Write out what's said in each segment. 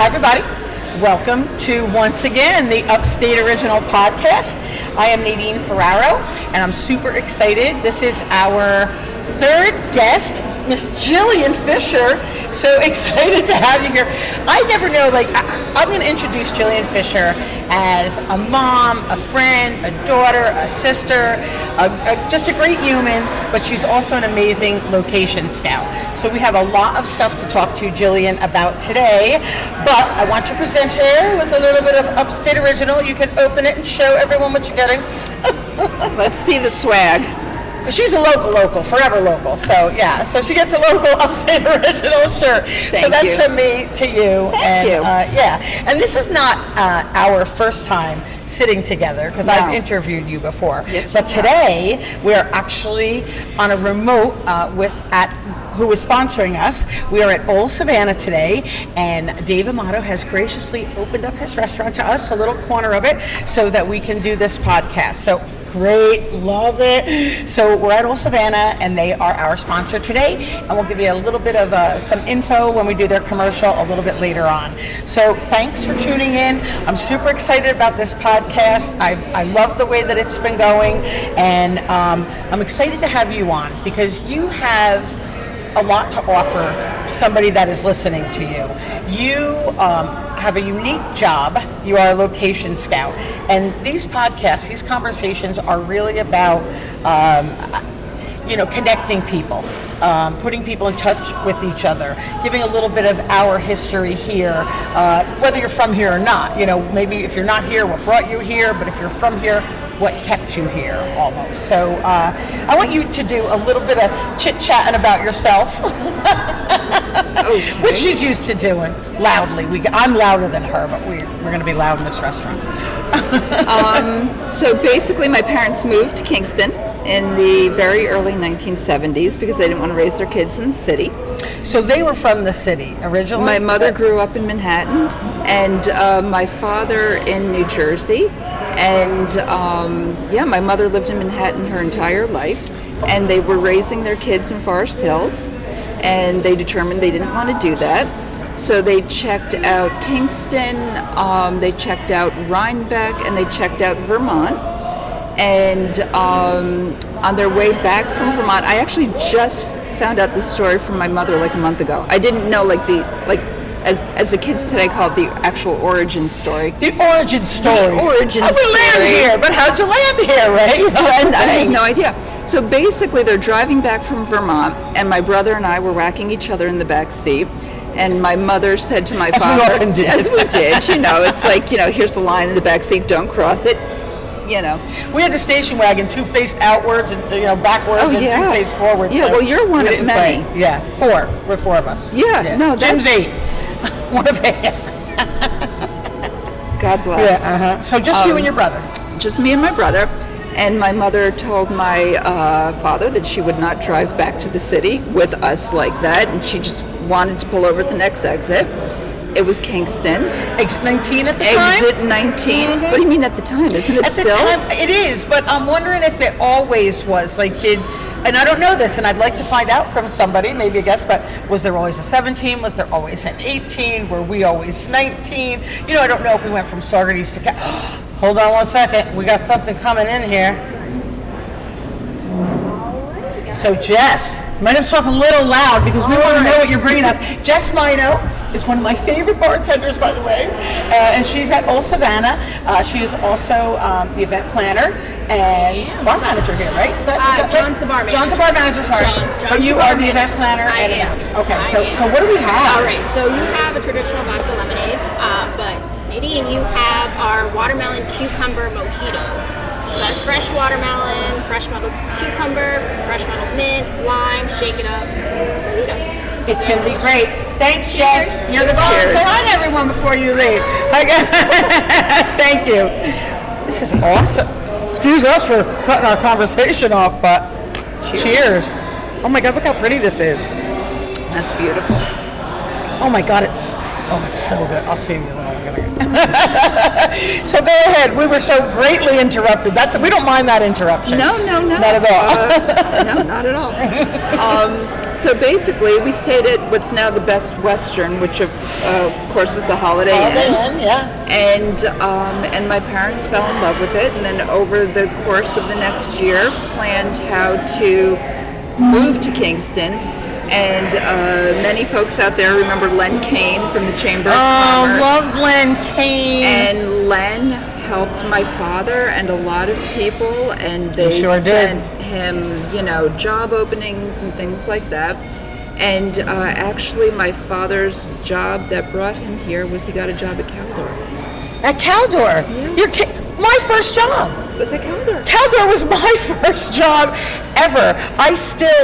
Hi, everybody. Welcome to, once again, the Upstate Original Podcast. I am Nadine Ferraro, and I'm super excited. This is our third guest, Miss Jillian Fisher. So excited to have you here. I never know, I'm going to introduce Jillian Fisher as a mom, a friend, a daughter, a sister, just a great human, but she's also an amazing location scout. So we have a lot of stuff to talk to Jillian about today, but I want to present her with a little bit of Upstate Original. You can open it and show everyone what you're getting. Let's see the swag. She's a local, forever local. So yeah, so she gets a local Upstate Original shirt. So that's from me to you. Thank you. And this is not our first time sitting together because I've interviewed you before. Yes, but today we are actually on a remote who is sponsoring us. We are at Old Savannah today, and Dave Amato has graciously opened up his restaurant to us, a little corner of it, so that we can do this podcast. So great, love it. So we're at Old Savannah, and they are our sponsor today, and we'll give you a little bit of some info when we do their commercial a little bit later on. So thanks for tuning in. I'm super excited about this podcast. I love the way that it's been going, and I'm excited to have you on because you have a lot to offer somebody that is listening to you. You have a unique job. You are a location scout. And these podcasts, these conversations are really about, connecting people, putting people in touch with each other, giving a little bit of our history here, whether you're from here or not. Maybe if you're not here, what brought you here, but if you're from here, what kept you here almost. So I want you to do a little bit of chit-chatting about yourself, which she's used to doing loudly. I'm louder than her, but we're going to be loud in this restaurant. So basically my parents moved to Kingston in the very early 1970s because they didn't want to raise their kids in the city. So they were from the city originally? My mother grew up in Manhattan, and my father in New Jersey. And my mother lived in Manhattan her entire life, and they were raising their kids in Forest Hills, and they determined they didn't want to do that. So they checked out Kingston, they checked out Rhinebeck, and they checked out Vermont. And on their way back from Vermont, I actually just found out this story from my mother like a month ago. I didn't know as the kids today call it, the actual origin story. The origin story. How we land here, but how'd you land here, right? And I had no idea. So basically, they're driving back from Vermont, and my brother and I were whacking each other in the back seat. And my mother said to my father, we often did. As we did, it's like, here's the line in the back seat, don't cross it. We had the station wagon, two faced outwards and backwards, and two faced forwards. Yeah, so well, you're one of many. Play. Yeah, four. We're four of us. Yeah. No, Jim's 8. One of 8. God bless. Yeah. So just you and your brother. Just me and my brother. And my mother told my father that she would not drive back to the city with us like that, and she just wanted to pull over at the next exit. It was Kingston. Exit 19 at the time? Exit 19. Mm-hmm. What do you mean at the time? Isn't it still? At the time, it is, but I'm wondering if it always was. And I don't know this, and I'd like to find out from somebody, maybe a guest, but was there always a 17? Was there always an 18? Were we always 19? I don't know if we went from Saugerties to... Hold on one second. We got something coming in here. So Jess, might have to talk a little loud because we want to know what you're bringing us. Jess Mino is one of my favorite bartenders, by the way, and she's at Old Savannah. She is also the event planner and bar manager here, right? Is that John's the bar manager. John's the bar manager, sorry. But you are the event planner and manager. Okay, so what do we have? All right, so you have a traditional vodka lemonade, but Nadine, you have our watermelon cucumber mojito. So that's fresh watermelon, fresh muddled cucumber, fresh muddled mint, lime, shake it up, mojito. It's going to be great. Thanks, Jess. You're the boss. Say hi to everyone before you leave. Thank you. This is awesome. Excuse us for cutting our conversation off, but cheers. Oh my God, look how pretty this is. That's beautiful. Oh my God. It's so good. I'll see you. So go ahead. We were so greatly interrupted. We don't mind that interruption. No. Not at all. No, not at all. So basically, we stayed at what's now the Best Western, which of course was the Holiday Inn. And my parents fell in love with it, and then over the course of the next year, planned how to move to Kingston. And many folks out there remember Len Kane from the Chamber of Commerce. Oh, love Len Kane. And Len helped my father and a lot of people, and they sure sent him, job openings and things like that. And actually, my father's job that brought him here was he got a job at Caldor. At Caldor? Yeah. My first job. Was at Caldor. Caldor was my first job ever.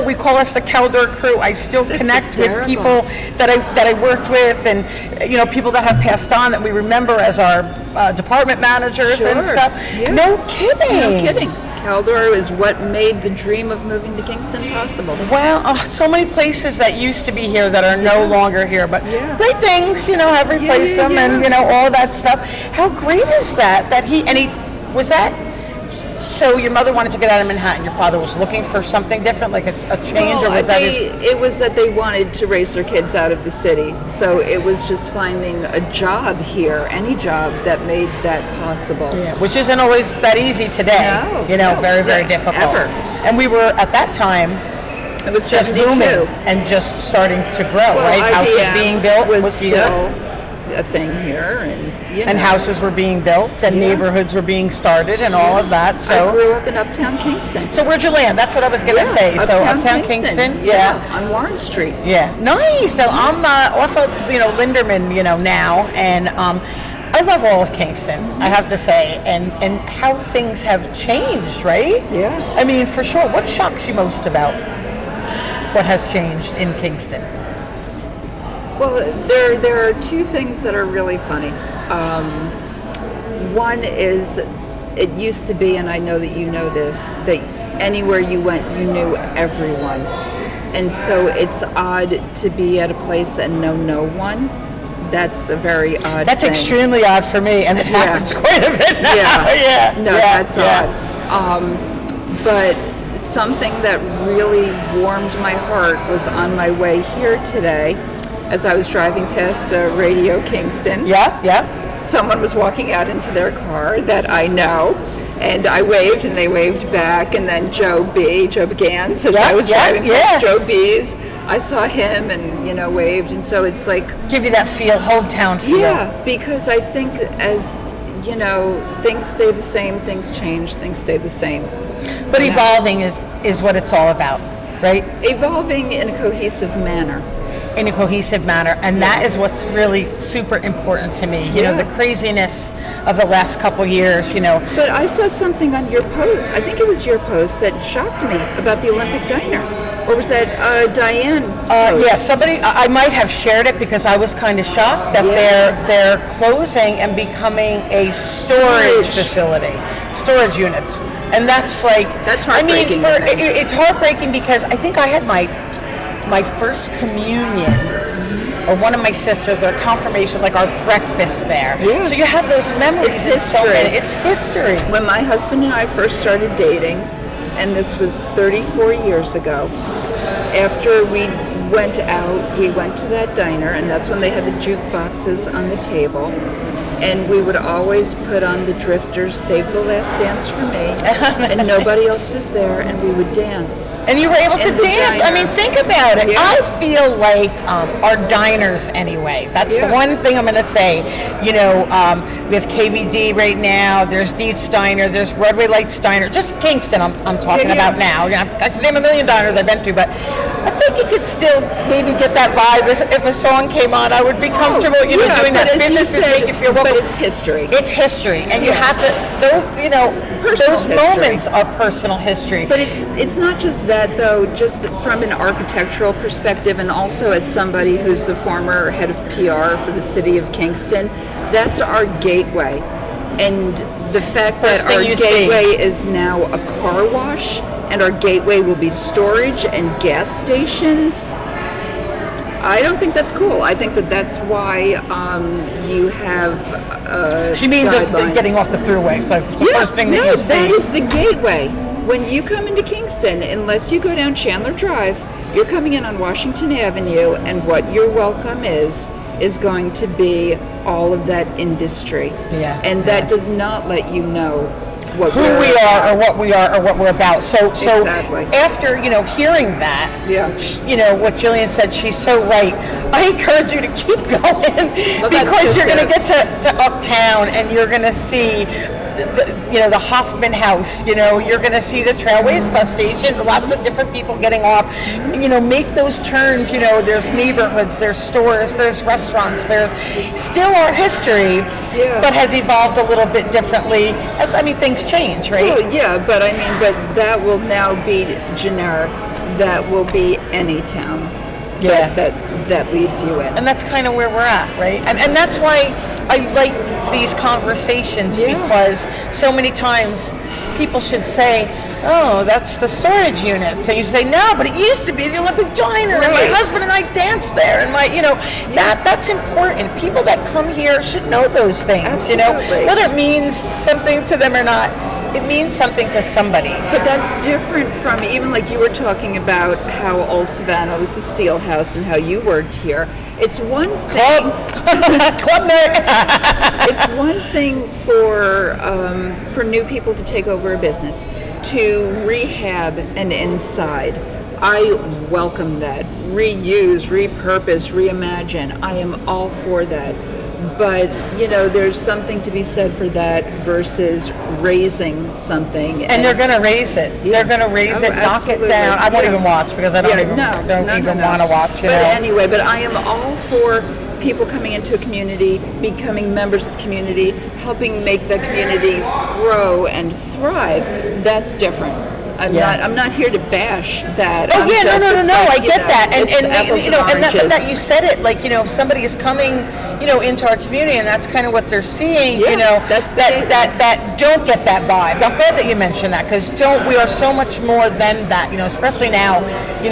We call us the Caldor crew. I still connect with people that I worked with, and people that have passed on that we remember as our department managers and stuff. Yeah. No kidding. No kidding. Caldor is what made the dream of moving to Kingston possible. Wow, so many places that used to be here that are no longer here, but great things, have replaced them, and all that stuff. How great is that? Was that? So your mother wanted to get out of Manhattan. Your father was looking for something different, like a change, or was It was that they wanted to raise their kids out of the city. So it was just finding a job here, any job that made that possible. Yeah, which isn't always that easy today. No, very, very difficult. Ever. And we were at that time. It was just 72. booming and just starting to grow, right? IBM houses being built was here. still a thing here, and houses were being built, and neighborhoods were being started, and all of that. So I grew up in Uptown Kingston. So where'd you land? That's what I was going to say. Uptown Kingston. On Warren Street. Yeah, nice. So I'm off of Linderman, now, and I love all of Kingston. I have to say, and how things have changed, right? Yeah. I mean, for sure. What shocks you most about what has changed in Kingston? Well, there are two things that are really funny. One is, it used to be, and I know that you know this, that anywhere you went, you knew everyone. And so it's odd to be at a place and know no one. That's a very odd That's thing. extremely odd for me, and it happens quite a bit now. That's odd. But something that really warmed my heart was on my way here today. As I was driving past Radio Kingston, someone was walking out into their car that I know, and I waved, and they waved back, and then Joe Began, since I was driving past Joe B's, I saw him and, waved, and so it's like... Give you that feel, hometown feel. Yeah, because I think as, things stay the same, things change, things stay the same. But evolving is what it's all about, right? Evolving in a cohesive manner. In a cohesive manner, and that is what's really super important to me. The craziness of the last couple years, But I saw something on your post, I think it was your post, that shocked me about the Olympic Diner. Or was that Diane's post? Somebody, I might have shared it because I was kind of shocked that they're closing and becoming a storage facility, storage units. And that's heartbreaking. It's heartbreaking because I think I had my first communion, or one of my sisters, or confirmation, like our breakfast there. Yeah. So you have those memories. It's history. It's history. When my husband and I first started dating, and this was 34 years ago, after we went out, we went to that diner, and that's when they had the jukeboxes on the table. And we would always put on the Drifters' Save the Last Dance for Me, and nobody else was there, and we would dance. And you were able to dance? Diner. I mean, think about it. Yeah. I feel like our diners, anyway, that's the one thing I'm going to say. We have KVD right now, there's Dietz Diner, there's Broadway Lights Diner, just Kingston I'm talking about now. I could name a million diners I've been to, but I think you could still maybe get that vibe. If a song came on, I would be comfortable, doing that. Businesses make you feel welcome. But it's history. It's history, and you have to, those moments are personal history. But it's not just that, though, just from an architectural perspective, and also as somebody who's the former head of PR for the city of Kingston, that's our gateway. And the fact that our gateway is now a car wash, and our gateway will be storage and gas stations, I don't think that's cool. I think that's why you have She means guidelines. getting off the thruway. It's like the first thing that you see. That is the gateway. When you come into Kingston, unless you go down Chandler Drive, You're coming in on Washington Avenue, and what your welcome is going to be all of that industry. Yeah. And that does not let you know what who we are or what we are or what we're about. So Exactly. after, hearing that, what Jillian said, she's so right. I encourage you to keep going because you're going to get to Uptown and you're going to see the Hoffman House, you're going to see the Trailways bus station, lots of different people getting off, make those turns, there's neighborhoods, there's stores, there's restaurants, there's still our history, but has evolved a little bit differently as, things change, right? Well, yeah, but that will now be generic. That will be any town that leads you in. And that's kind of where we're at, right? And that's why I like these conversations because so many times people should say, oh, that's the storage unit. So you say, no, but it used to be the Olympic Diner, and my husband and I danced there, and that's important. People that come here should know those things, Absolutely. Whether it means something to them or not. It means something to somebody. But that's different from, even like you were talking about how Old Savannah was the steel house and how you worked here. It's one thing. Club night. It's one thing for new people to take over a business, to rehab an inside. I welcome that. Reuse, repurpose, reimagine. I am all for that. But, there's something to be said for that versus raising something. And they're going to raise it. They're going to raise it, knock it down. I won't even watch because I don't even want to watch. But anyway, I am all for people coming into a community, becoming members of the community, helping make the community grow and thrive. That's different. I'm not here to bash that. Oh, no. I get that. And that you said it, if somebody is coming, into our community and that's kind of what they're seeing, that's that don't get that vibe. I'm glad that you mentioned that because we are so much more than that, especially now,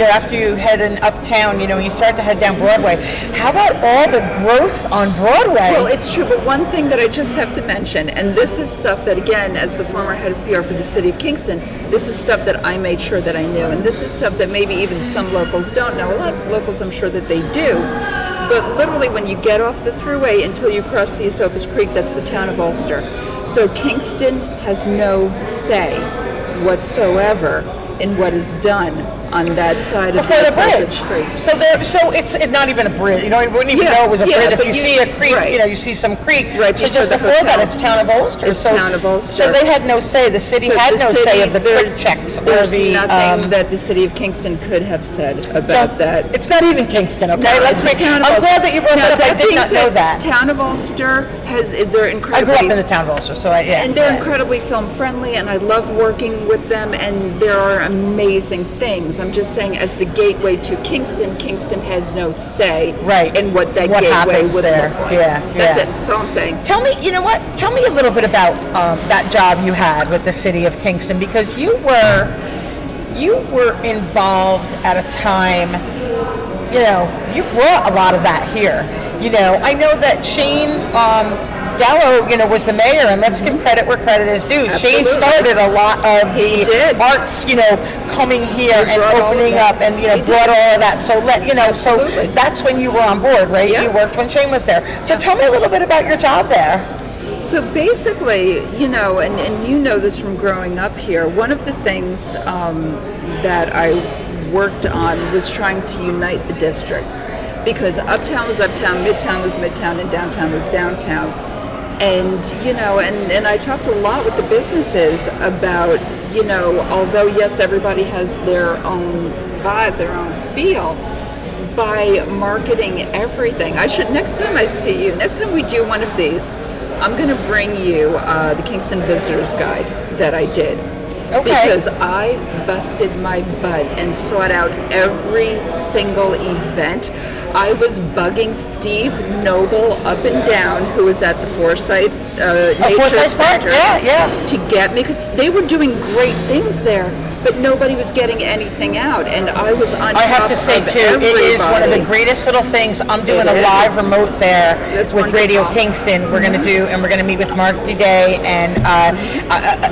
after you head in Uptown, you start to head down Broadway. How about all the growth on Broadway? Well, it's true, but one thing that I just have to mention, and this is stuff that, again, as the former head of PR for the city of Kingston, this is stuff that I made sure that I knew, and this is stuff that maybe even some locals don't know. A lot of locals, I'm sure that they do. But literally, when you get off the thruway until you cross the Esopus Creek, that's the town of Ulster. So Kingston has no say whatsoever in what is done on that side of the Esopus Creek. So it's not even a bridge. You wouldn't even know it was a bridge. If you see a creek, you see some creek. Right, so just before that, it's town of Ulster. It's town of Ulster. So they had no say. The city had no say of the quick checks. There's nothing that the city of Kingston could have said about that. It's not even Kingston, okay? No, I'm glad that you brought that up. I did not know that. Town of Ulster they're incredibly... I grew up in the town of Ulster, so And they're incredibly film friendly, and I love working with them, and there are amazing things. I'm just saying, as the gateway to Kingston, Kingston had no say in what gateway would look like. That's it. That's all I'm saying. Tell me, Tell me a little bit about that job you had with the city of Kingston, because you were involved at a time, you brought a lot of that here. I know that Shane Gallo, was the mayor, and let's give credit where credit is due. Absolutely. Shane started a lot of the arts, coming here and opening up, and brought all of that. So so that's when you were on board, right? Yeah. You worked when Shane was there. So tell me a little bit about your job there. So basically, and you know this from growing up here, one of the things that I worked on was trying to unite the districts, because Uptown was Uptown, Midtown was Midtown, and Downtown was Downtown. And, and I talked a lot with the businesses about, although, yes, everybody has their own vibe, their own feel, by marketing everything. Next time I see you, next time we do one of these, I'm going to bring you the Kingston Visitors Guide that I did. Okay. Because I busted my butt and sought out every single event. I was bugging Steve Noble up and down, who was at the Forsyth Nature Center, to get me, because they were doing great things there. but nobody was getting anything out, and I was on top I have to say of too, it is one of the everybody. greatest little things. I'm doing It a live is. remote there That's with Radio wonderful. Kingston. We're going to do, and we're going to meet with Mark Day, and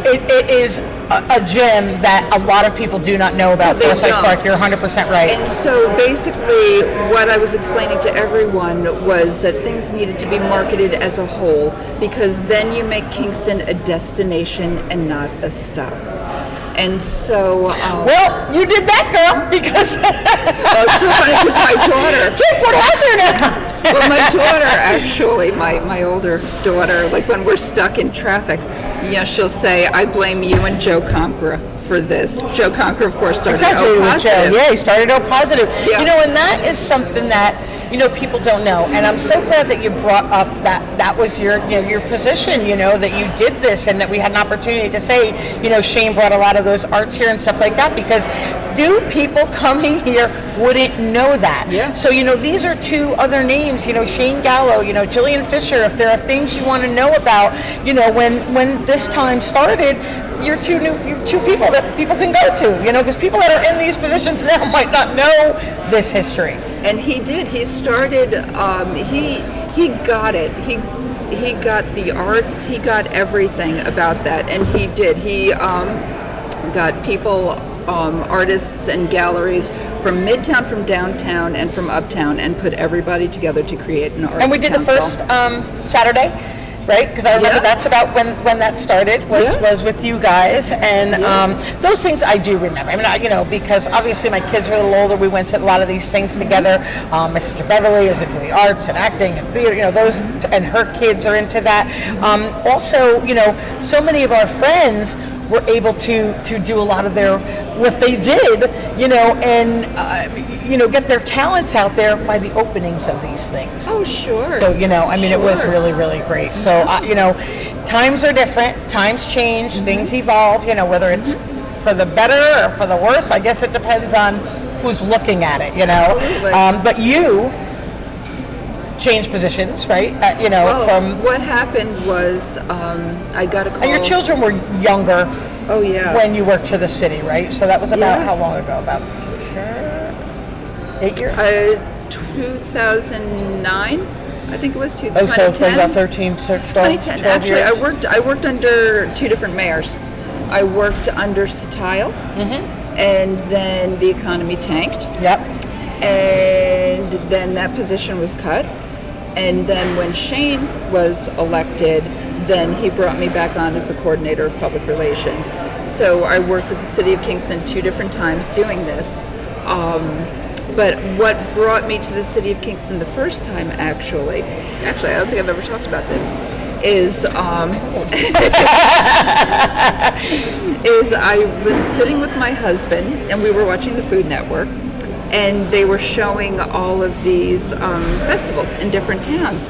it is a gem that a lot of people do not know about. No, they Forsyth don't. Park. You're 100% right. And so basically what I was explaining to everyone was that things needed to be marketed as a whole, because then you make Kingston a destination and not a stop. And so... Well, you did that, girl, because it's so funny because my daughter... What has her now? Well, my daughter, actually, my older daughter, like when we're stuck in traffic, she'll say, I blame you and Joe Conqueror for this. Joe Conqueror, of course, started Exactly, O with Joe. Positive. Yeah, he started O Positive. Yeah. And that is something that people don't know. And I'm so glad that you brought up that was your your position. That you did this, and that we had an opportunity to say, Shane brought a lot of those arts here and stuff like that, because new people coming here wouldn't know that. Yeah. So these are two other names. Shane Gallo. Jillian Fisher. If there are things you want to know about, when this time started. You're two people that people can go to, because people that are in these positions now might not know this history. And he did. He started. He got it. He got the arts. He got everything about that, and he did. He got people, artists, and galleries from Midtown, from downtown, and from uptown, and put everybody together to create an arts. And we did council. the first Saturday. Right, because I remember that's about when that started was with you guys, and those things I do remember. I mean, because obviously my kids are a little older. We went to a lot of these things together. My sister Beverly is into the arts and acting and theater. Those, and her kids are into that. Also, so many of our friends were able to do a lot of what they did, and get their talents out there by the openings of these things. Oh, sure. So, it was Sure. really, really great. So, times are different, times change, things evolve, whether it's for the better or for the worse. I guess it depends on who's looking at it, Absolutely. But you changed positions, right? Well, from... what happened was I got a call. And your children were younger Oh, yeah. when you worked for the city, right? So that was about Yeah. how long ago? About 8 years? 2009. I think it was Oh, so it's 2010. about 13 to 12, 2010. 12 Actually, years? I worked under two different mayors. I worked under Satile, and then the economy tanked, Yep. and then that position was cut. And then when Shane was elected, then he brought me back on as a coordinator of public relations. So I worked with the city of Kingston two different times doing this. But what brought me to the city of Kingston the first time, actually, I don't think I've ever talked about this, is is I was sitting with my husband and we were watching the Food Network, and they were showing all of these festivals in different towns.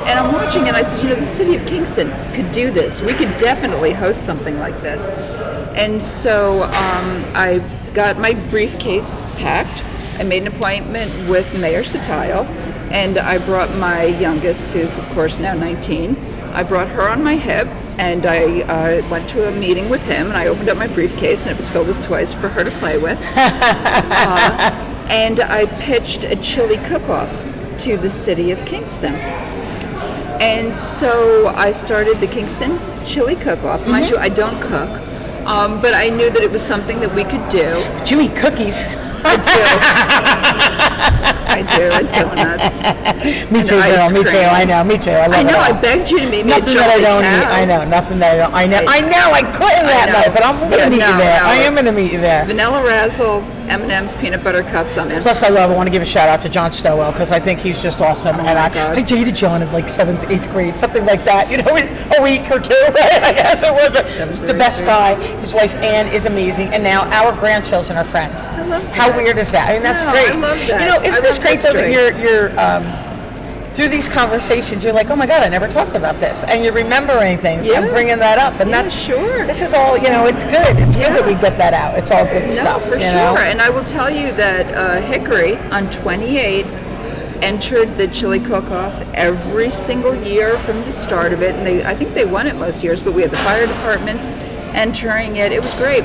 And I'm watching and I said, the city of Kingston could do this. We could definitely host something like this. And so I got my briefcase packed. I made an appointment with Mayor Satile, and I brought my youngest, who's of course now 19. I brought her on my hip, and I went to a meeting with him, and I opened up my briefcase, and it was filled with toys for her to play with. And I pitched a chili cook-off to the city of Kingston. And so I started the Kingston Chili Cook-Off. Mind you, I don't cook, but I knew that it was something that we could do. But you eat cookies. I do, and donuts. Me too, and girl. ice Me too. cream. I know. Me too. I love I it know, all. I begged you to meet me Nothing at that I Chocolate don't Cow. eat. I know. Nothing that I don't. I know. I couldn't that know. night, but I'm going to meet you there. no. I am going to meet you there. Vanilla Razzle, M&M's, peanut butter cups, I'm in. Plus, I want to give a shout out to John Stowell, because I think he's just awesome. Oh, and my God. I dated John in like 7th, 8th grade, something like that. A week or two, right? I guess it was. But he's the best guy. His wife Ann is amazing, and now our grandchildren are friends. I love that. How weird is that? I mean, that's No, great. I love that. Isn't I this love great though that history. you're through these conversations, you're like, oh my God, I never talked about this, and you're remembering things. Yeah. I'm bringing that up, and Yeah, that's sure. This is all. It's good. It's good that we get that out. It's all good No, stuff. for you sure. know? And I will tell you that Hickory on 28 entered the chili cook-off every single year from the start of it, and I think they won it most years, but we had the fire departments entering it. It was great.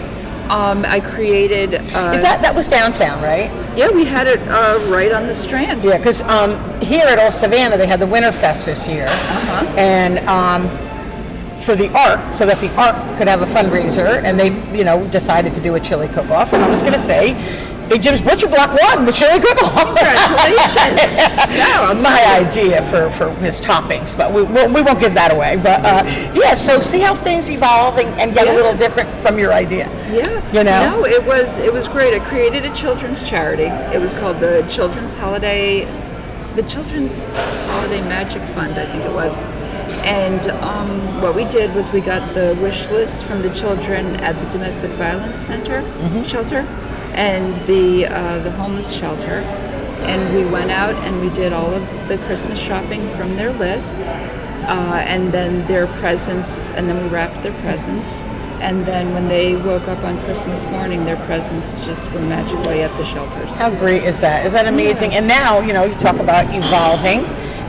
I created. That was downtown, right? Yeah, we had it right on the Strand. Yeah, because here at Old Savannah they had the Winterfest this year, and for the art, so that the art could have a fundraiser, and they decided to do a chili cook-off. And I was going to say, Big Jim's Butcher Block won the chili cook-off. Congratulations! No, my idea for his toppings, but we won't give that away. But so see how things evolve and get a little different from your idea. Yeah, No, it was great. I created a children's charity. It was called the Children's Holiday Magic Fund, I think it was. And what we did was we got the wish list from the children at the Domestic Violence Center shelter and the homeless shelter, and we went out and we did all of the Christmas shopping from their lists, and then their presents, and then we wrapped their presents, and then when they woke up on Christmas morning, their presents just were magically at the shelters. How great is that? Is that amazing? Yeah. And now, you talk about evolving.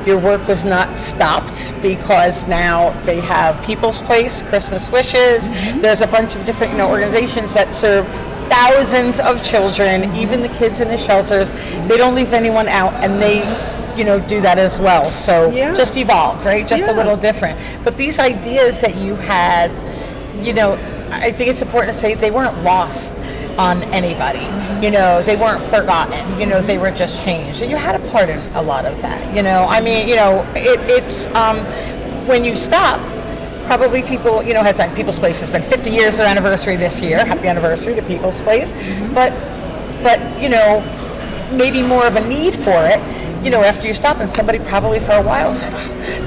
Your work was not stopped because now they have People's Place, Christmas Wishes. There's a bunch of different organizations that serve thousands of children, even the kids in the shelters. They don't leave anyone out, and they do that as well. So just evolved, right? Just a little different. But these ideas that you had, I think it's important to say they weren't lost on anybody. They weren't forgotten. They were just changed. And you had a part in a lot of that. It's when you stop, probably people, it's like People's Place has been 50 years their anniversary this year. Happy anniversary to People's Place. But maybe more of a need for it. After you stop, and somebody probably for a while said,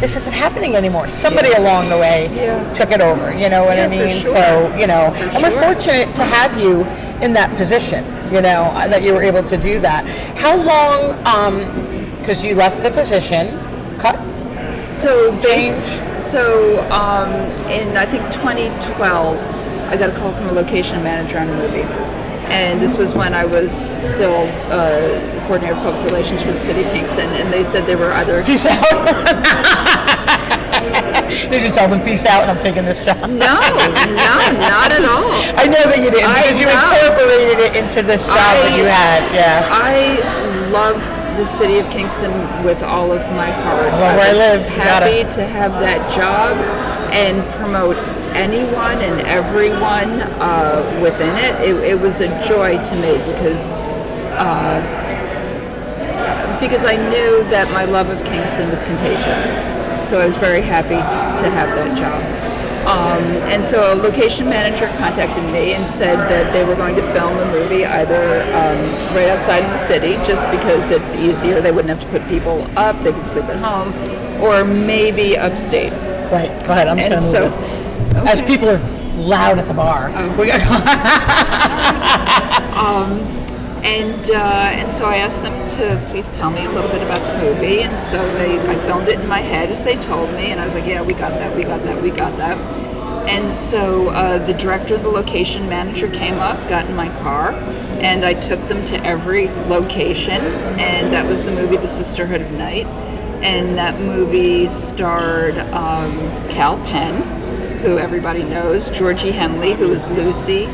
this isn't happening anymore. Somebody along the way took it over, what I mean? Sure. So, and we're fortunate to have you in that position, that you were able to do that. How long, because you left the position, cut? So, in I think 2012, I got a call from a location manager on a movie. And this was when I was still coordinator of public relations for the city of Kingston, and they said there were other... Peace out. Did you tell them peace out and I'm taking this job? No, not at all. I know that you didn't, because you incorporated it into this job that you had. Yeah. I love the city of Kingston with all of my heart. Well, where I live. Happy to have that job and promote anyone and everyone within it. It was a joy to me because I knew that my love of Kingston was contagious. So I was very happy to have that job. And so a location manager contacted me and said that they were going to film a movie either right outside of the city, just because it's easier. They wouldn't have to put people up. They could sleep at home, or maybe upstate. Right. Go ahead. I'm just going to move it. Okay. As people are loud at the bar. And so I asked them to please tell me a little bit about the movie, and so I filmed it in my head as they told me, and I was like, yeah, we got that. And so the director, the location manager came up, got in my car, and I took them to every location, and that was the movie The Sisterhood of Night, and that movie starred Cal Penn, who everybody knows, Georgie Henley, who was Lucy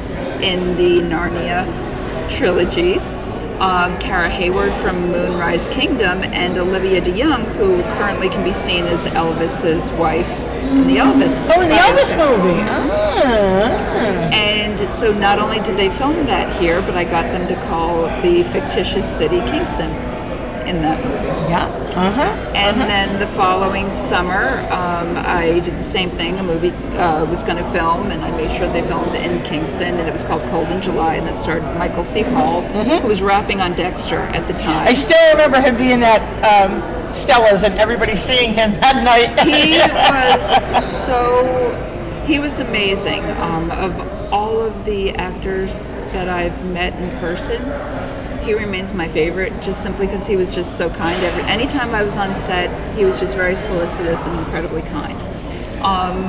in the Narnia trilogies, Cara Hayward from Moonrise Kingdom, and Olivia DeYoung, who currently can be seen as Elvis's wife in the Elvis. Oh, in the Elvis movie. And so not only did they film that here, but I got them to call the fictitious city Kingston in that movie. Yeah. And then the following summer, I did the same thing. A movie was going to film, and I made sure they filmed in Kingston, and it was called Cold in July, and that starred Michael C. Hall, who was rapping on Dexter at the time. I still remember him being at Stella's and everybody seeing him that night. He was amazing. Of all of the actors that I've met in person, he remains my favorite, just simply because he was just so kind. Anytime I was on set, he was just very solicitous and incredibly kind.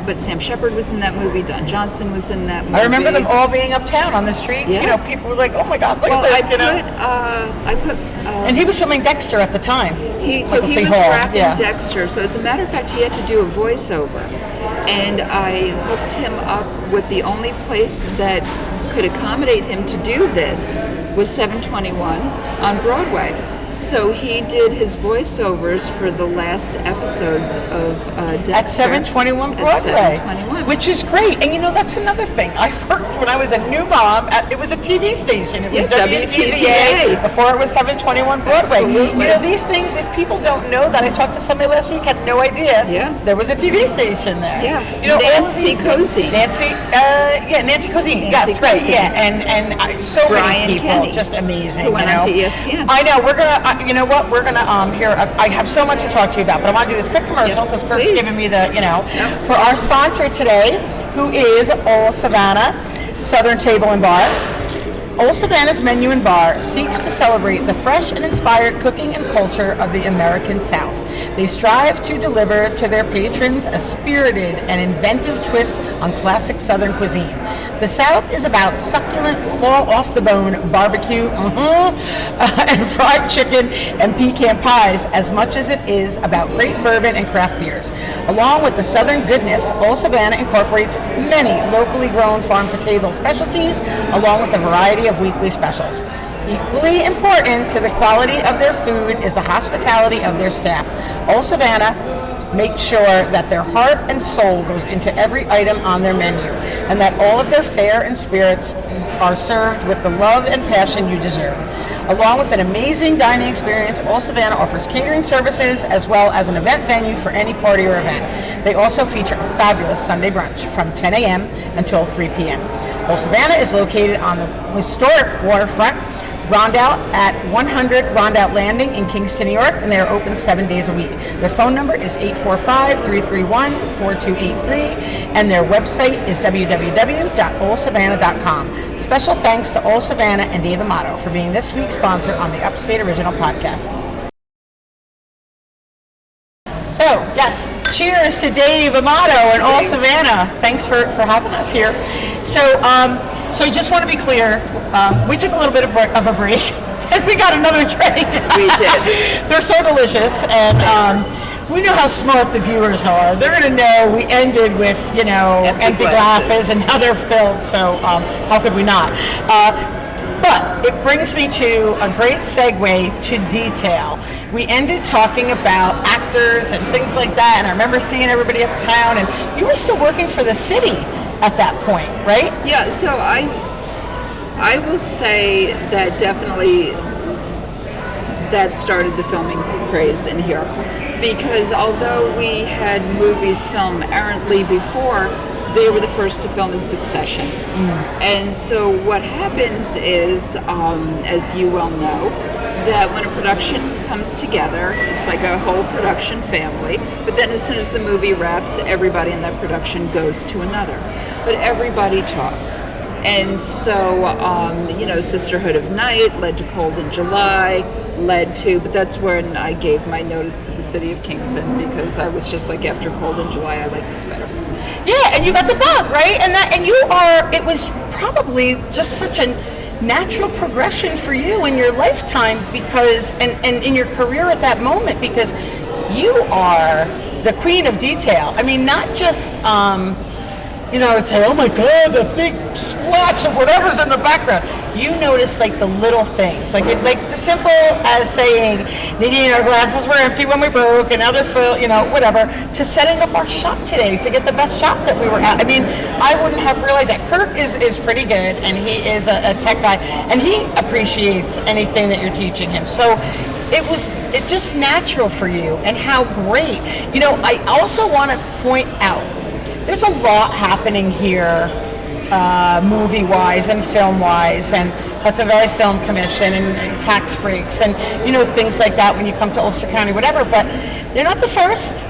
But Sam Shepard was in that movie. Don Johnson was in that movie. I remember them all being uptown on the streets. Yeah. People were like, "Oh my God, look at this!" And he was filming Dexter at the time. He was rapping Dexter. So as a matter of fact, he had to do a voiceover, and I hooked him up with the only place that could accommodate him to do this was 721 on Broadway. So he did his voiceovers for the last episodes of Dexter. At 721 Broadway. At 721. Which is great. And you know, that's another thing. I worked when I was a new mom. It was a TV station. It was WTZA before it was 721 Broadway. Absolutely. You know, these things, if people don't know that, I talked to somebody last week, had no idea there was a TV station there. Yeah. You know, Nancy Cozy. Nancy Cozine. Yes, right. Cozy. Yeah. And so Brian many people. Kenny, just amazing. who went on to ESPN. I know. We're going to, you know what? We're going to hear, I have so much to talk to you about, but I want to do this quick commercial because Kirk's giving me the, for our sponsor today, who is Old Savannah Southern Table and Bar. Old Savannah's Menu and Bar seeks to celebrate the fresh and inspired cooking and culture of the American South. They strive to deliver to their patrons a spirited and inventive twist on classic Southern cuisine. The South is about succulent, fall-off-the-bone barbecue and fried chicken and pecan pies as much as it is about great bourbon and craft beers. Along with the Southern goodness, Old Savannah incorporates many locally grown farm-to-table specialties along with a variety of weekly specials. Equally important to the quality of their food is the hospitality of their staff. Old Savannah makes sure that their heart and soul goes into every item on their menu, and that all of their fare and spirits are served with the love and passion you deserve. Along with an amazing dining experience, Old Savannah offers catering services as well as an event venue for any party or event. They also feature a fabulous Sunday brunch from 10 a.m. until 3 p.m. Old Savannah is located on the historic waterfront, Rondout at 100 Rondout Landing in Kingston, New York, and they are open 7 days a week. Their phone number is 845-331-4283, and their website is www.oldsavannah.com. Special thanks to Old Savannah and Dave Amato for being this week's sponsor on the Upstate Original Podcast. So, yes, cheers to Dave Amato and Old Savannah. Thanks for having us here. So I just want to be clear, we took a little bit of a break, and we got another drink. We did. They're so delicious, and we know how smart the viewers are. They're going to know we ended with, empty glasses, and now they're filled, so how could we not? But it brings me to a great segue to detail. We ended talking about actors and things like that, and I remember seeing everybody uptown, and you were still working for the city at that point, right? Yeah, so I will say that definitely that started the filming craze in here, because although we had movies film errantly before, they were the first to film in succession. And so what happens is, as you well know, that when a production comes together, it's like a whole production family, but then as soon as the movie wraps, everybody in that production goes to another. But everybody talks. And so, Sisterhood of Night led to Cold in July, but that's when I gave my notice to the city of Kingston, because I was just like, after Cold in July, I like this better. Yeah, and you got the bug, right? It was probably just such a natural progression for you in your lifetime, because, and in your career at that moment, because you are the queen of detail. I mean, not just, I would say, oh my God, the big splotch of whatever's in the background. You notice like the little things, like the simple as saying, Nadine, our glasses were empty when we broke, and now they're full, whatever, to setting up our shop today to get the best shop that we were at. I mean, I wouldn't have realized that. Kirk is pretty good, and he is a tech guy, and he appreciates anything that you're teaching him. So it just natural for you, and how great. I also want to point out, there's a lot happening here, movie-wise and film-wise, and Hudson Valley Film Commission and tax breaks and, things like that when you come to Ulster County, whatever, but they're not the first.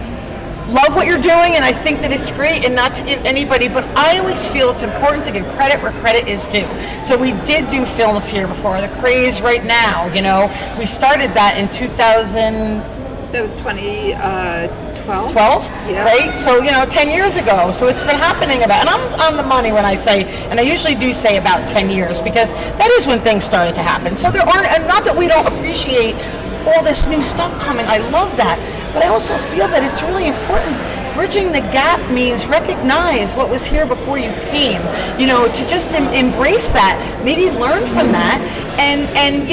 Love what you're doing, and I think that it's great, and not to give anybody, but I always feel it's important to give credit where credit is due. So we did do films here before. The craze right now, we started that in 2000. That was 2012. 12? Yeah. Right? So, 10 years ago. So it's been happening and I'm on the money when I say, and I usually do say about 10 years, because that is when things started to happen. So there aren't, and not that we don't appreciate all this new stuff coming. I love that. But I also feel that it's really important bridging the gap means recognize what was here before you came. To just embrace that, maybe learn from that, and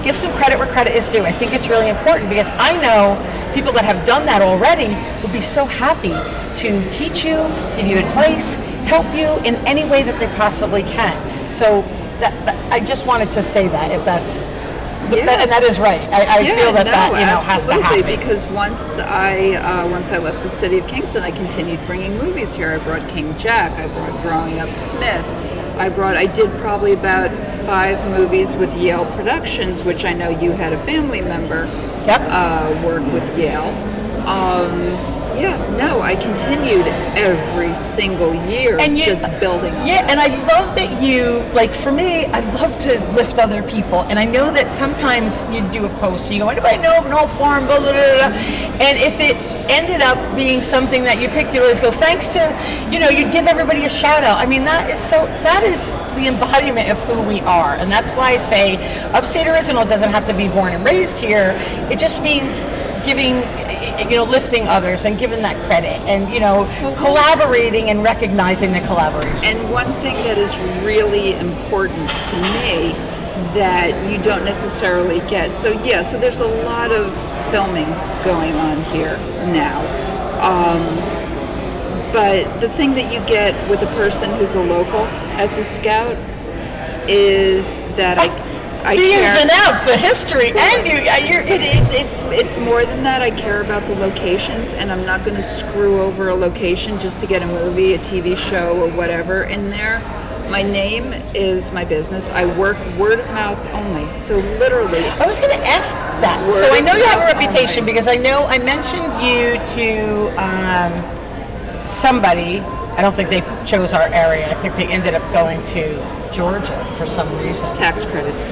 give some credit where credit is due. I think it's really important because I know people that have done that already would be so happy to teach you, give you advice, help you in any way that they possibly can. So that I just wanted to say that, if that's, and that is right. I feel that has to happen. Because once I left the city of Kingston, I continued bringing movies here. I brought King Jack. I brought Growing Up Smith. I did probably about 5 movies with Yale Productions, which I know you had a family member work with Yale. I continued every single year, and just building on that. And I love that you, like, for me, I love to lift other people, and I know that sometimes you do a post and you go, anybody know of an old farm, blah, blah, blah, blah. And if it ended up being something that you picked, you always go, thanks to, you'd give everybody a shout out. I mean, that is the embodiment of who we are, and that's why I say Upstate Original doesn't have to be born and raised here. It just means giving, lifting others and giving that credit, and collaborating and recognizing the collaboration. And one thing that is really important to me that you don't necessarily get. So there's a lot of filming going on here now. But the thing that you get with a person who's a local as a scout is that I the care. ins and outs, the history, and it's more than that. I care about the locations, and I'm not going to screw over a location just to get a movie, a TV show, or whatever in there. My name is my business. I work word of mouth only. So literally, I was going to ask that. So I know you have a reputation because I know I mentioned you to somebody. I don't think they chose our area. I think they ended up going to Georgia for some reason. Tax credits.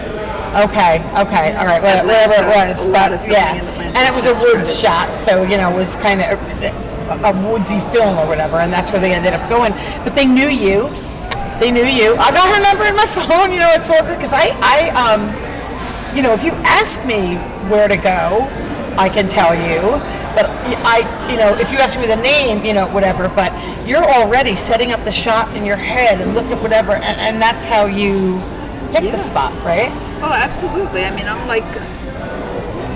Okay, all right, whatever it was, but and it was a woods shot, so it was kind of a woodsy film or whatever, and that's where they ended up going. But they knew you. I got her number in my phone. It's all good because if you ask me where to go, I can tell you. But if you ask me the name, whatever, but you're already setting up the shot in your head and look at whatever, and that's how you pick the spot, right? Oh, absolutely. I mean,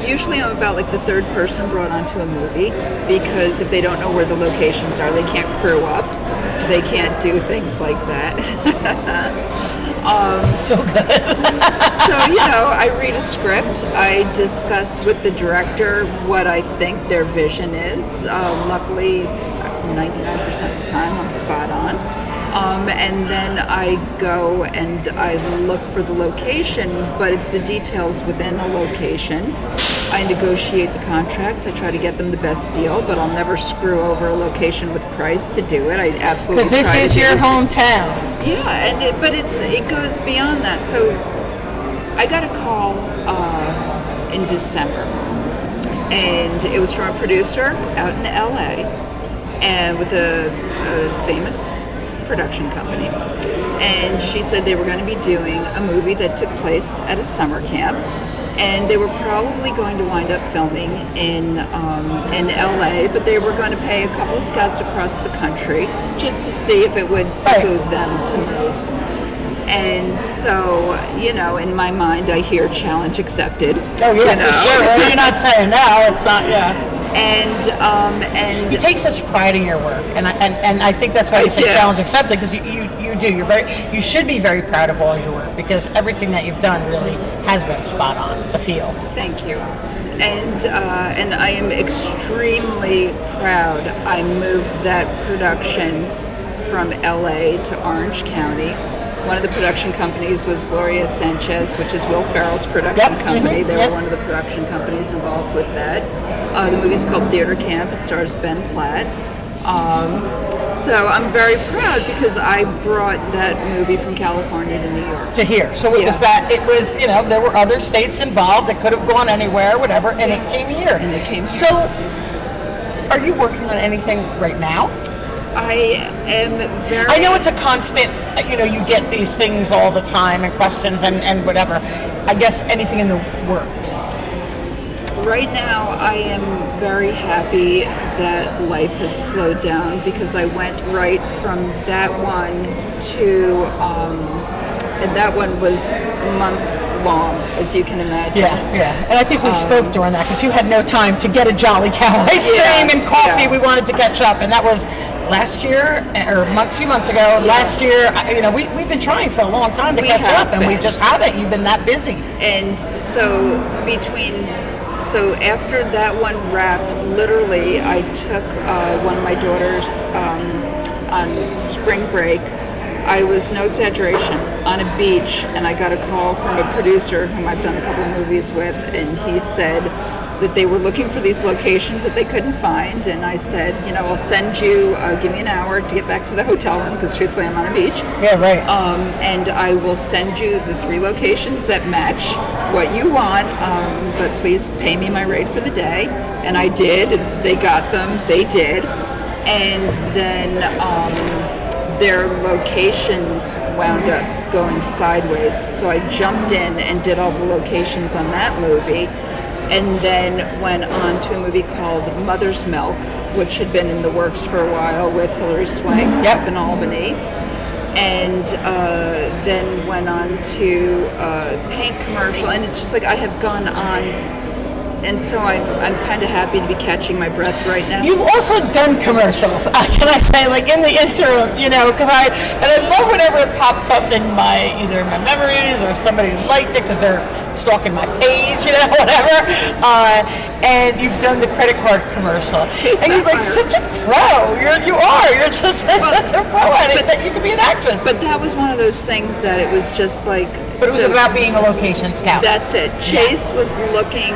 usually I'm about like the third person brought onto a movie, because if they don't know where the locations are, they can't crew up, they can't do things like that. So good. So, I read a script. I discuss with the director what I think their vision is. Luckily, 99% of the time, I'm spot on. And then I go and I look for the location, but it's the details within the location. I negotiate the contracts. I try to get them the best deal, but I'll never screw over a location with price to do it. I absolutely because this is your hometown. Yeah, but it goes beyond that. So I got a call in December, and it was from a producer out in LA, and with a famous production company, and she said they were going to be doing a movie that took place at a summer camp, and they were probably going to wind up filming in LA, but they were going to pay a couple of scouts across the country just to see if it would behoove them to move. And so, in my mind, I hear challenge accepted. Oh yeah, for sure. Well, you're not saying now. It's not. Yeah. And you take such pride in your work, and I think that's why you say challenge accepted, because you do. You should be very proud of all your work, because everything that you've done really has been spot on. The feel. Thank you. And I am extremely proud. I moved that production from LA to Orange County. One of the production companies was Gloria Sanchez, which is Will Ferrell's production company. Mm-hmm. They were one of the production companies involved with that. The movie's called Theater Camp. It stars Ben Platt. So I'm very proud because I brought that movie from California to New York. To here. So it was that, there were other states involved. It could have gone anywhere, whatever, and it came here. And it came here. So are you working on anything right now? I am very... I know it's a constant, you get these things all the time and questions and whatever. I guess anything in the works. Right now, I am very happy that life has slowed down because I went right from that one to, and that one was months long, as you can imagine. Yeah. And I think we spoke during that because you had no time to get a Jolly Cow ice cream and coffee. Yeah. We wanted to catch up, and that was last year or a few months ago. Yeah. Last year, we've been trying for a long time to catch up, and we just haven't. You've been that busy. And so after that one wrapped, literally, I took one of my daughters on spring break. I was, no exaggeration, on a beach, and I got a call from a producer whom I've done a couple of movies with, and he said that they were looking for these locations that they couldn't find, and I said, I'll send you, give me an hour to get back to the hotel room, because truthfully I'm on a beach. Yeah, right. And I will send you the 3 locations that match what you want, but please pay me my rate for the day. And I did. They got them. They did. And then their locations wound up going sideways. So I jumped in and did all the locations on that movie, and then went on to a movie called Mother's Milk, which had been in the works for a while with Hilary Swank up in Albany. And then went on to a paint commercial, and it's just like I have gone on. And so I'm kind of happy to be catching my breath right now. You've also done commercials, can I say, like in the interim, because I love whenever it pops up in either my memories or somebody liked it because they're stalking my page, whatever. And you've done the credit card commercial. And you're like such a pro. You're just such a pro at it that you could be an actress. But that was one of those things that it was just like. But it was about being a location scout. That's it. Chase was looking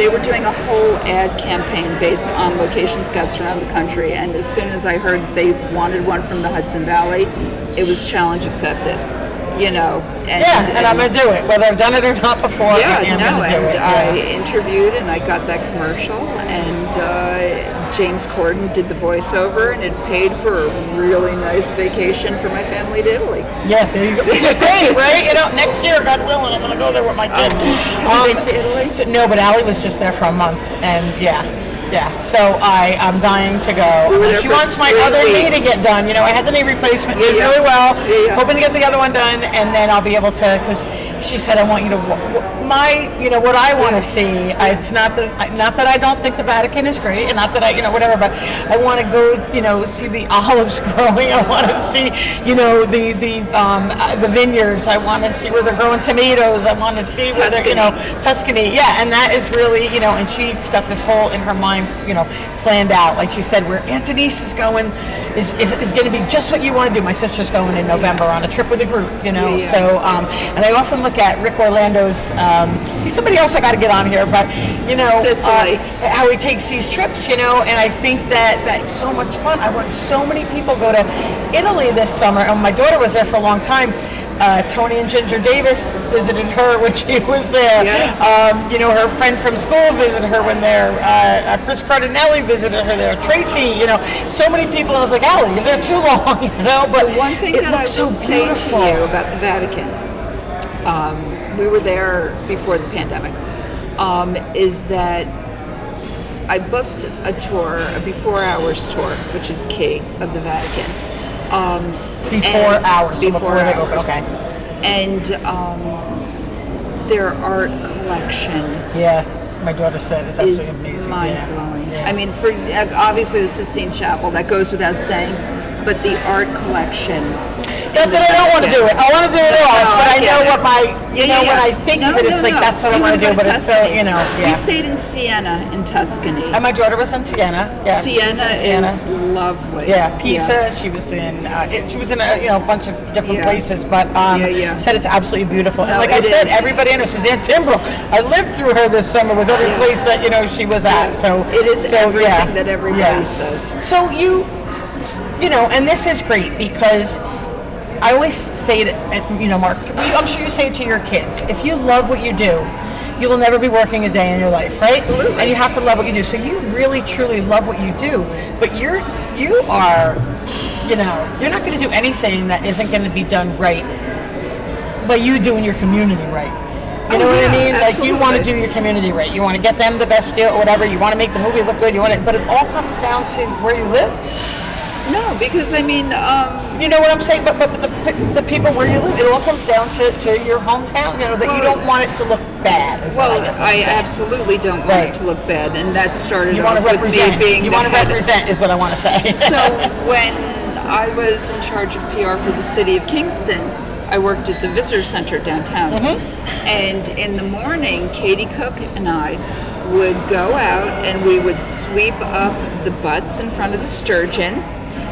they were doing a whole ad campaign based on location scouts around the country, and as soon as I heard they wanted one from the Hudson Valley, it was challenge accepted. And I'm going to do it, whether I've done it or not before. I interviewed and I got that commercial, and James Corden did the voiceover, and it paid for a really nice vacation for my family to Italy. Yeah, there you go. Which is great, right? Next year, God willing, I'm going to go there with my kid. Have you been to Italy? No, but Allie was just there for a month, and so I'm dying to go. She wants my other knee to get done. I had the knee replacement, did really well. Hoping to get the other one done, and then I'll be able to, because she said, I want you to, what I want to see. It's not that I don't think the Vatican is great, and not that I, whatever, but I want to go, see the olives growing. I want to see, the vineyards. I want to see where they're growing tomatoes. I want to see where they're, Tuscany. Yeah, and that is really, and she's got this whole in her mind, planned out, like you said, where Antonise is going is going to be just what you want to do. My sister's going in November on a trip with a group, So, and I often look at Rick Orlando's. He's somebody else I got to get on here, but Sicily, how he takes these trips, and I think that's so much fun. I watched so many people go to Italy this summer, and my daughter was there for a long time. Tony and Ginger Davis visited her when she was there. Her friend from school visited her when there. Chris Cardinelli visited her there. Tracy, so many people. I was like, Allie, you're there too long, But one thing that I will say to you about the Vatican, we were there before the pandemic, is that I booked a tour, a before hours tour, which is key, of the Vatican. Before hours. They open. Okay. And their art collection. Yeah, my daughter said it's absolutely is amazing. Mind blowing. Yeah. I mean, for obviously the Sistine Chapel, that goes without saying, but the art collection. Not that I don't want to do it. I want to do it all, but I know what my, when I think of it, it's like that's what I want to do. But it's so, We stayed in Siena in Tuscany. And my daughter was in Siena. Yeah, Siena is lovely. Yeah, Pisa. She was in. A bunch of different places, but said it's absolutely beautiful. And like I said, everybody I know, Suzanne Timbrell. I lived through her this summer with every place that she was at. So it is everything that everybody says. So and this is great because I always say that, Mark, I'm sure you say it to your kids. If you love what you do, you will never be working a day in your life, right? Absolutely. And you have to love what you do. So you really, truly love what you do. But you are, you're not going to do anything that isn't going to be done right by you doing your community right. You know what I mean? Like, you absolutely. want to do your community right. You want to get them the best deal or whatever. You want to make the movie look good. You want it, but it all comes down to where you live. No, because I mean, You know what I'm saying? But the people where you live, it all comes down to your hometown. You know, that you don't want it to look bad. Is what well, guess I'm I saying. absolutely don't want Right. it to look bad, and that started You want off to with me represent. being You the want to head. represent is what I want to say. So when I was in charge of PR for the city of Kingston, I worked at the visitor center downtown. And in the morning, Katie Cook and I would go out and we would sweep up the butts in front of the Sturgeon,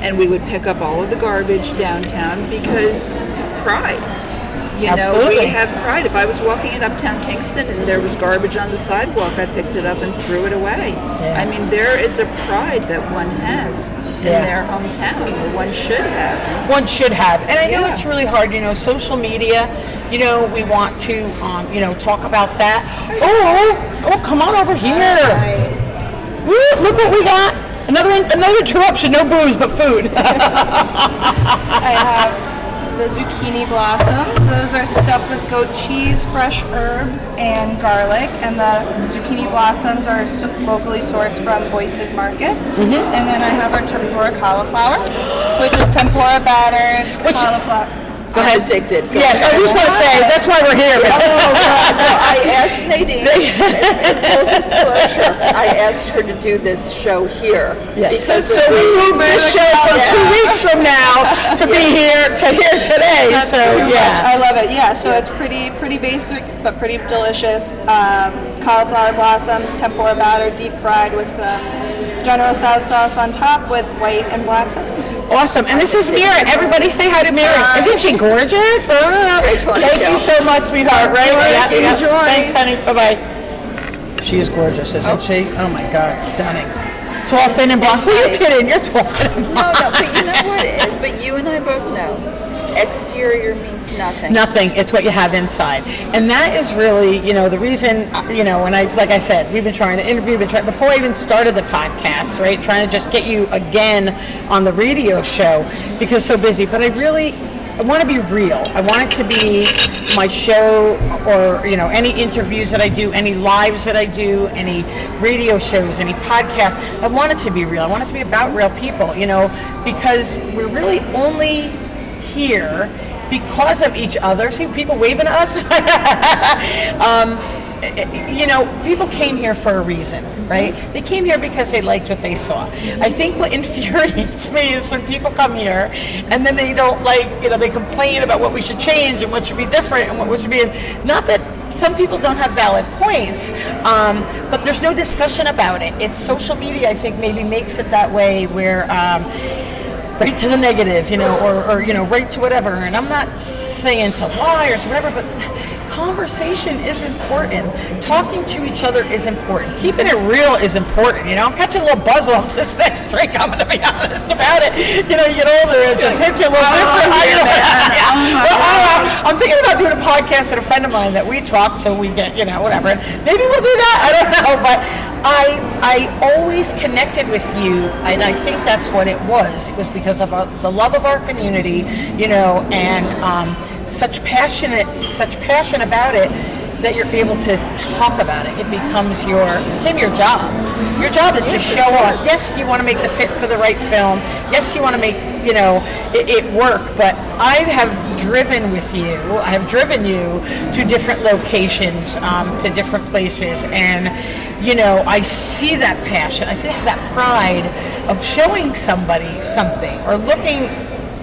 and we would pick up all of the garbage downtown because pride. You know, Absolutely. we have pride. If I was walking in uptown Kingston and there was garbage on the sidewalk, I picked it up and threw it away. Yeah. I mean, there is a pride that one has in Yeah. their hometown, or one should have. One should have. And I know Yeah. it's really hard, you know, social media, you know, we want to, you know, talk about that. Oh, come on over here. Woo, look what we got. Another interruption, no booze, but food. I have the zucchini blossoms. Those are stuffed with goat cheese, fresh herbs, and garlic. And the zucchini blossoms are locally sourced from Boyce's Market. And then I have our tempura cauliflower, which is tempura battered cauliflower. Go I'm ahead. addicted. Go Yeah, ahead. I just want to say, that's why we're here. Oh, God, no, I asked Nadine, in full disclosure, I asked her to do this show here. Because So of we the- moved this show from 2 weeks from now to be here today. That's So too much. yeah. I love it. Yeah, so it's pretty basic but pretty delicious. Cauliflower blossoms, tempura batter, deep fried with some General Tso's sauce on top with white and black sesame seeds. Awesome. And this is Mira. Everybody say hi to Mira. Isn't she gorgeous? Great ponytail. Thank you so much, sweetheart. Right? course. Enjoy. Thanks, honey. Bye-bye. She is gorgeous, isn't she? Oh, my God. Stunning. Tall, thin, and blonde. Who are you Nice. kidding? You're tall, thin, and blonde. No, but you know what? But you and I both know, exterior means nothing. Nothing. It's what you have inside, and that is really, you know, the reason. You know, when like I said, we've been trying to interview, before I even started the podcast, right? Trying to just get you again on the radio show because so busy. But I want to be real. I want it to be my show, or you know, any interviews that I do, any lives that I do, any radio shows, any podcasts. I want it to be real. I want it to be about real people. You know, because we're really only here because of each other. See people waving at us? You know, people came here for a reason, right? They came here because they liked what they saw. I think what infuriates me is when people come here and then they don't like, you know, they complain about what we should change and what should be different and what should be, not that some people don't have valid points, but there's no discussion about it. It's social media, I think, maybe makes it that way where, right to the negative, you know, or you know, right to whatever. And I'm not saying to lie or to whatever, but conversation is important. Talking to each other is important. Keeping it real is important. You know, I'm catching a little buzz off this next drink. I'm going to be honest about it. You know, you get older, it just hits you a little different. I'm thinking about doing a podcast with a friend of mine that we talk till we get, you know, whatever. Maybe we'll do that. I don't know, but I always connected with you, and I think that's what it was. It was because of the love of our community, you know, and such passion about it that you're able to talk about it. It became your job. Your job is to show off. Yes, you want to make the fit for the right film. Yes, you want to make, you know, it work. But I have driven with you. I have driven you to different locations, to different places, and you know, I see that passion. I see that pride of showing somebody something or looking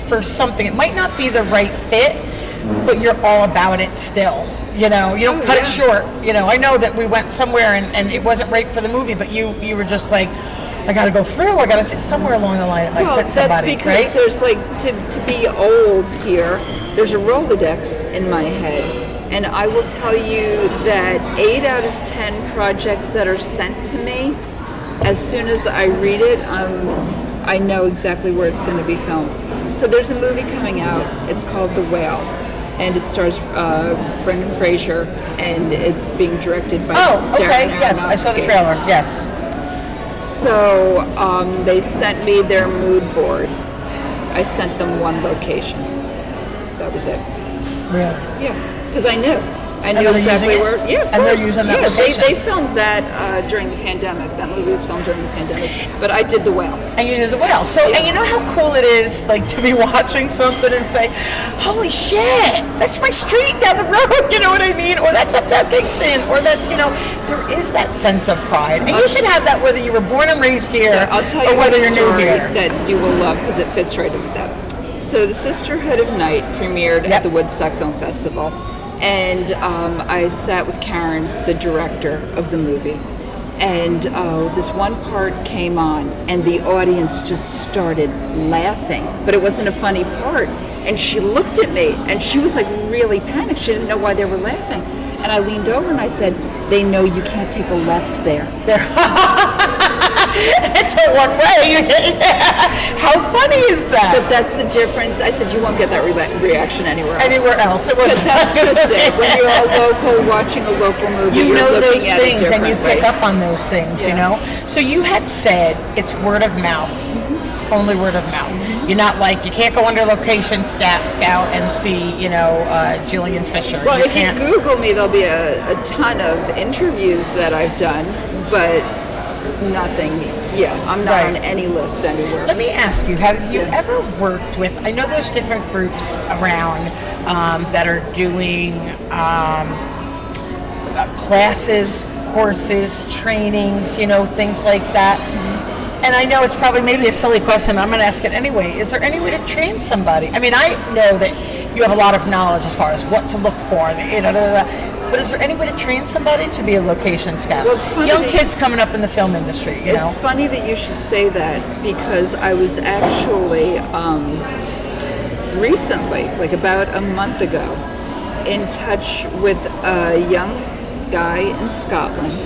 for something. It might not be the right fit, but you're all about it still. You know, you don't cut it short. You know, I know that we went somewhere and it wasn't right for the movie, but you were just like, I got to go through. I got to sit somewhere along the line. It might fit somebody, that's because right? there's like, to be old here, there's a Rolodex in my head. And I will tell you that 8 out of 10 projects that are sent to me, as soon as I read it, I know exactly where it's going to be filmed. So there's a movie coming out. It's called The Whale, and it stars Brendan Fraser, and it's being directed by Darren Yes, I saw the Aronofsky. trailer. Yes. So they sent me their mood board. I sent them one location. That was it. Really? Yeah, because I knew. I knew exactly where. Yeah, of and course. they're using that yeah, location. they filmed that during the pandemic. That movie was filmed during the pandemic. But I did The Whale. And you did The Whale. So, and you know how cool it is, like, to be watching something and say, holy shit, that's my street down the road, you know what I mean? Or that's Uptown Kingston, or that's, you know, there is that sense of pride. And you should have that whether you were born and raised here, Yeah, I'll tell you or whether a you're new story here. that you will love because it fits right in with that. So the Sisterhood of Night premiered at the Woodstock Film Festival. And I sat with Karen, the director of the movie, and this one part came on, and the audience just started laughing, but it wasn't a funny part. And she looked at me, and she was like really panicked. She didn't know why they were laughing. And I leaned over and I said, "They know you can't take a left there." It's a one way. How funny is that? But that's the difference. I said, you won't get that reaction anywhere else. Anywhere else, it But wasn't. that's just it. When you're a local, watching a local movie, You you're know looking those at things it and you differently. pick up on those things, you Yeah. know? So you had said it's word of mouth, only word of mouth. You're not like, you can't go under location scout and see, you know, Jillian Fisher. Well, you if can't. you Google me, there'll be a ton of interviews that I've done, but nothing. Yeah, I'm not Right. on any list anywhere. Let me ask you, have you ever worked with, I know there's different groups around that are doing classes, courses, trainings, you know, things like that. And I know it's probably maybe a silly question, I'm going to ask it anyway. Is there any way to train somebody? I mean, I know that you have a lot of knowledge as far as what to look for, but is there any way to train somebody to be a location scout? Well, it's funny Young that- kids coming up in the film industry, you know? It's funny that you should say that because I was actually recently, like about a month ago, in touch with a young guy in Scotland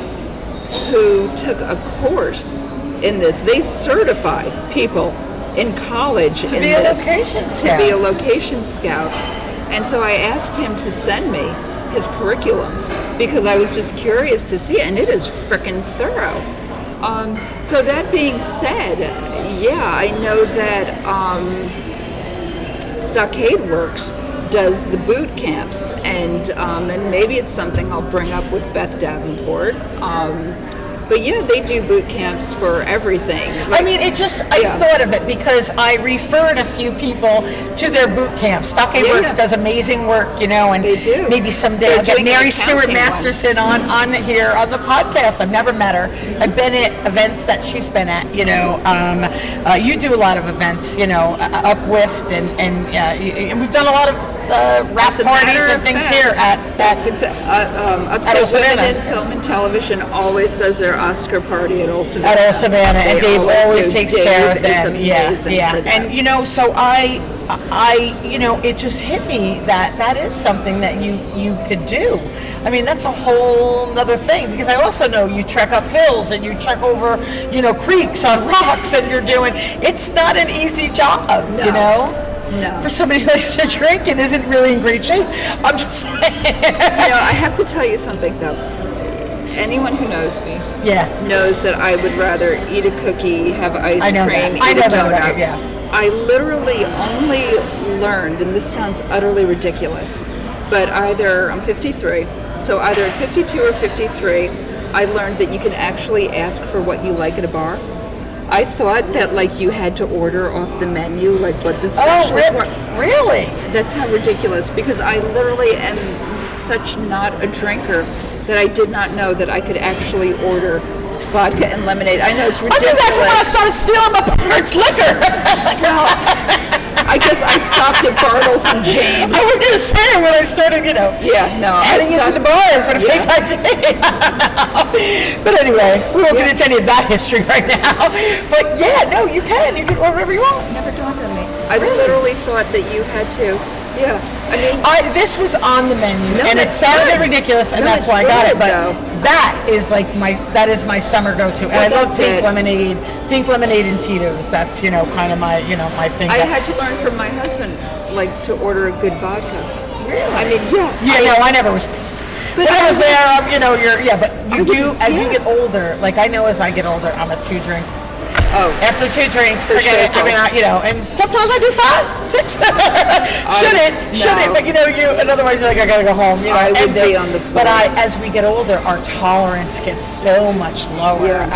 who took a course in this. They certify people in college To in be a this location to scout. be a location scout. And so I asked him to send me his curriculum because I was just curious to see it, and it is frickin' thorough. So that being said, yeah, I know that Stockade Works does the boot camps, and maybe it's something I'll bring up with Beth Davenport. But yeah, they do boot camps for everything. I mean, I thought of it because I referred a few people to their boot camp. Stockade Yeah, Works yeah. does amazing work, you know, and They do. maybe someday They're I'll get doing an Mary Stewart accounting one. Masterson on here on the podcast. I've never met her. I've been at events that she's been at, you know. You do a lot of events, you know, Uplift, and we've done a lot of rap As a parties matter and of things fact, here at Upset Old Women Savannah. in Film and Television always does their Oscar party at Old Savannah. At Old Savannah, and They Dave always do. takes Dave care of is them. amazing Yeah, for yeah. that. And you know, so I, you know, it just hit me that is something that you could do. I mean, that's a whole nother thing because I also know you trek up hills and you trek over, you know, creeks on rocks, and you're doing. It's not an easy job, you know. No. For somebody who likes to drink and isn't really in great shape, I'm just saying. You know, I have to tell you something though. Anyone who knows me Yeah. knows that I would rather eat a cookie, have ice I know cream, that. I eat know a that donut. about you, yeah. I literally only learned, and this sounds utterly ridiculous, but I'm 53, so either at 52 or 53, I learned that you can actually ask for what you like at a bar. I thought that like you had to order off the menu, like what the special Really? That's how ridiculous, because I literally am such not a drinker that I did not know that I could actually order vodka and lemonade. I know it's I did that when I ridiculous. started stealing my parents' liquor. Well, I guess I stopped at Bartles and James. I was going to say it when I started, you know, Yeah, no. heading into the bars with a fake ID. But anyway, we won't get into any of that history right now. But yeah, no, you can order whatever you want. Never dawned on me. I literally thought that you had to. Yeah, I mean, This was on the menu, No, and it that's sounded good. ridiculous, and No, that's it's why I got good, it. But though. that is my summer go-to, and Well, I love that's pink it. lemonade, and Tito's. That's kind of my my thing. I had to learn from my husband, like, to order a good vodka. Really? I mean, yeah. I never was. But When I was I- there, but you I do would- as you yeah. get older. Like I know as I get older, I'm a 2-drink. Oh. After 2 drinks, For forget sure, it. I mean, and sometimes I do 5, 6. Shouldn't, but and otherwise you're like, I gotta go home. I would be on the floor. But as we get older, our tolerance gets so much lower.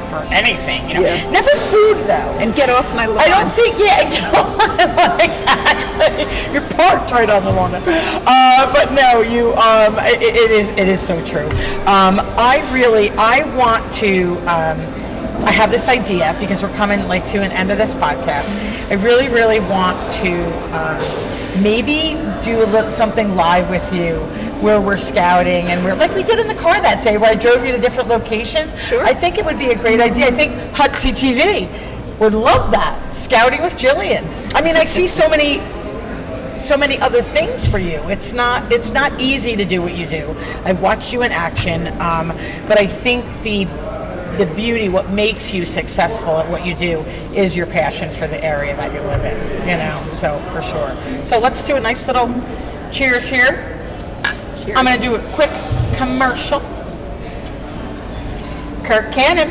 For anything. Yeah. Never food though. And get off my lawn. I don't think, exactly. You're parked right on the lawn. But no, it is so true. I have this idea because we're coming to an end of this podcast. I really, really want to maybe do something live with you where we're scouting and we're like we did in the car that day where I drove you to different locations. Sure. I think it would be a great idea. I think Hutsy TV would love that. Scouting with Jillian. I mean, I see so many other things for you. It's not easy to do what you do. I've watched you in action, but I think the beauty, what makes you successful at what you do, is your passion for the area that you live in. So for sure. So let's do a nice little cheers here. Cheers. I'm going to do a quick commercial. Kirk Cannon,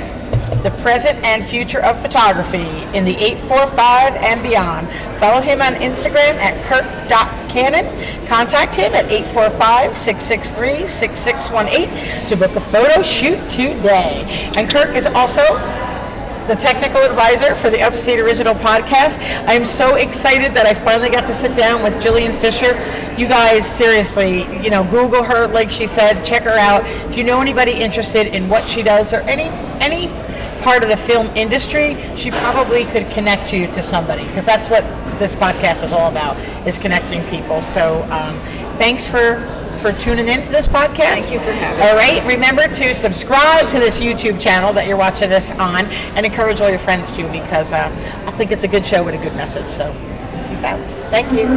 the present and future of photography in the 845 and beyond. Follow him on Instagram at kirk.cannon. Contact him at 845-663-6618 to book a photo shoot today. And Kirk is also the technical advisor for the Upstate Original podcast. I am so excited that I finally got to sit down with Jillian Fisher. You guys, seriously, Google her, like she said, check her out. If you know anybody interested in what she does or any part of the film industry, she probably could connect you to somebody, because that's what this podcast is all about, is connecting people. So thanks for tuning in to this podcast. Thank you for having me. All right, remember to subscribe to this YouTube channel that you're watching this on, and encourage all your friends to, because I think it's a good show with a good message. So peace out. Thank you.